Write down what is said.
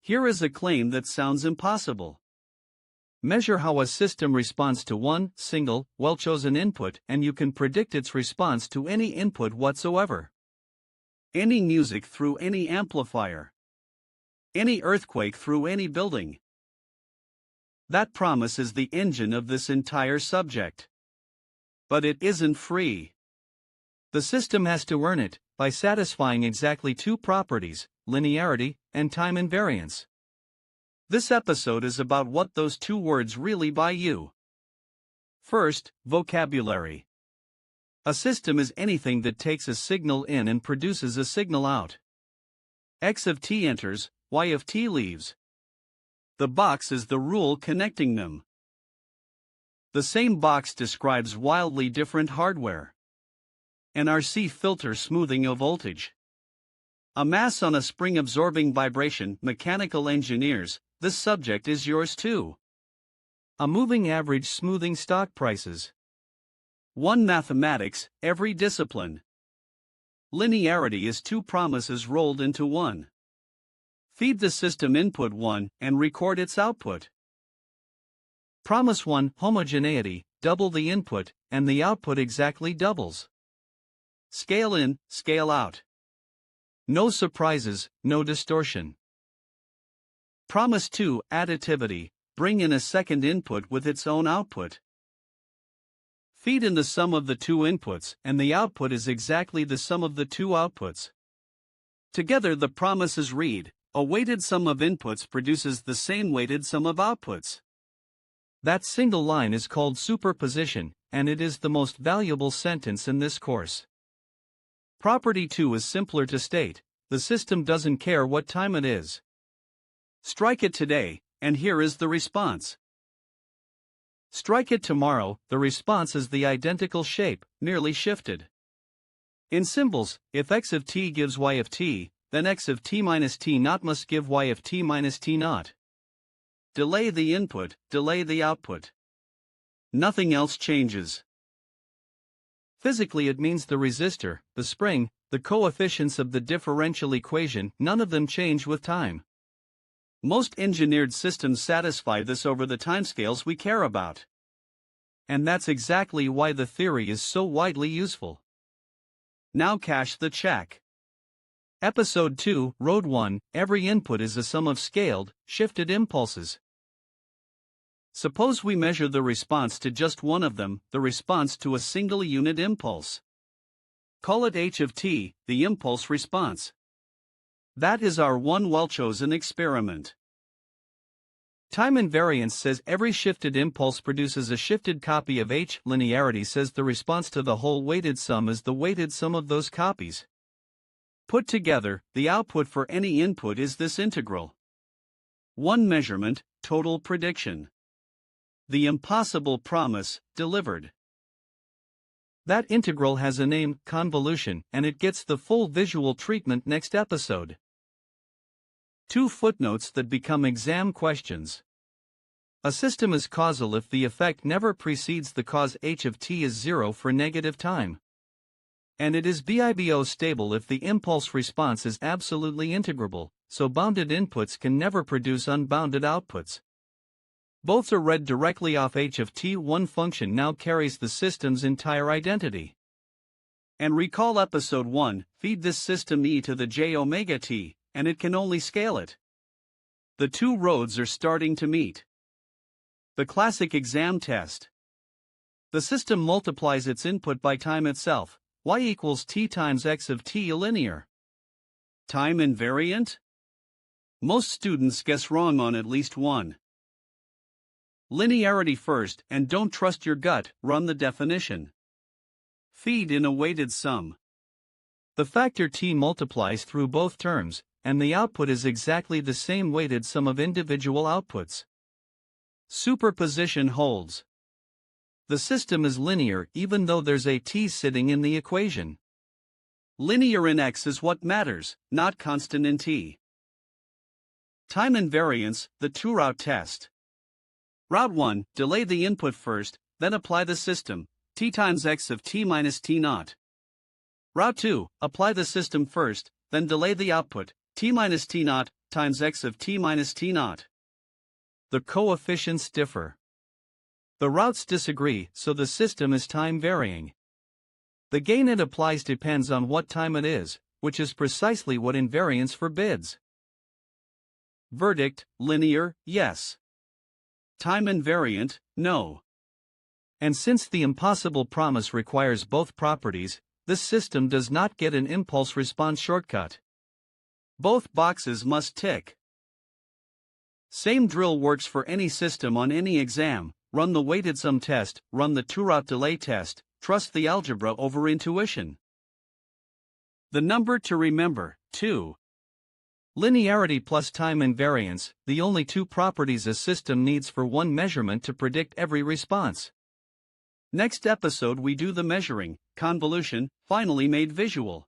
Here is a claim that sounds impossible. Measure how a system responds to one single, well-chosen input and you can predict its response to any input whatsoever. Any music through any amplifier. Any earthquake through any building. That promise is the engine of this entire subject. But it isn't free. The system has to earn it by satisfying exactly two properties, linearity and time invariance. This episode is about what those two words really buy you. First, vocabulary. A system is anything that takes a signal in and produces a signal out. X of t enters, y of t leaves. The box is the rule connecting them. The same box describes wildly different hardware. An RC filter smoothing a voltage. A mass on a spring absorbing vibration, mechanical engineers, this subject is yours too. A moving average smoothing stock prices. One mathematics, every discipline. Linearity is two promises rolled into one. Feed the system input 1 and record its output. Promise 1, homogeneity, double the input, and the output exactly doubles. Scale in, scale out. No surprises, no distortion. Promise 2, additivity, bring in a second input with its own output. Feed in the sum of the two inputs, and the output is exactly the sum of the two outputs. Together the promises read, a weighted sum of inputs produces the same weighted sum of outputs. That single line is called superposition, and it is the most valuable sentence in this course. Property 2 is simpler to state, the system doesn't care what time it is. Strike it today, and here is the response. Strike it tomorrow, the response is the identical shape, merely shifted. In symbols, if x of t gives y of t, then x of t minus t naught must give y of t minus t naught. Delay the input, delay the output. Nothing else changes. Physically it means the resistor, the spring, the coefficients of the differential equation, none of them change with time. Most engineered systems satisfy this over the timescales we care about. And that's exactly why the theory is so widely useful. Now cash the check. Episode 2, Road 1, every input is a sum of scaled, shifted impulses. Suppose we measure the response to just one of them, the response to a single unit impulse. Call it h of t, the impulse response. That is our one well-chosen experiment. Time invariance says every shifted impulse produces a shifted copy of h. Linearity says the response to the whole weighted sum is the weighted sum of those copies. Put together, the output for any input is this integral. One measurement, total prediction. The impossible promise, delivered. That integral has a name, convolution, and it gets the full visual treatment next episode. 2 footnotes that become exam questions. A system is causal if the effect never precedes the cause h of t is 0 for negative time. And it is BIBO stable if the impulse response is absolutely integrable, so bounded inputs can never produce unbounded outputs. Both are read directly off h of t. One function now carries the system's entire identity. And recall episode 1, feed this system e to the j omega t, and it can only scale it. The two roads are starting to meet. The classic exam test. The system multiplies its input by time itself, y equals t times x of t linear. Time invariant? Most students guess wrong on at least one. Linearity first, and don't trust your gut, run the definition. Feed in a weighted sum. The factor t multiplies through both terms, and the output is exactly the same weighted sum of individual outputs. Superposition holds. The system is linear even though there's a t sitting in the equation. Linear in x is what matters, not constant in t. Time invariance, the two-route test. Route 1, delay the input first, then apply the system, t times x of t minus t naught. Route 2, apply the system first, then delay the output, t minus t naught, times x of t minus t naught. The coefficients differ. The routes disagree, so the system is time varying. The gain it applies depends on what time it is, which is precisely what invariance forbids. Verdict: linear, yes. Time invariant, no. And since the impossible promise requires both properties, this system does not get an impulse response shortcut. Both boxes must tick. Same drill works for any system on any exam. Run the weighted sum test, run the two-route delay test, trust the algebra over intuition. The number to remember: 2. Linearity plus time invariance, the only two properties a system needs for one measurement to predict every response. Next episode we do the measuring, convolution, finally made visual.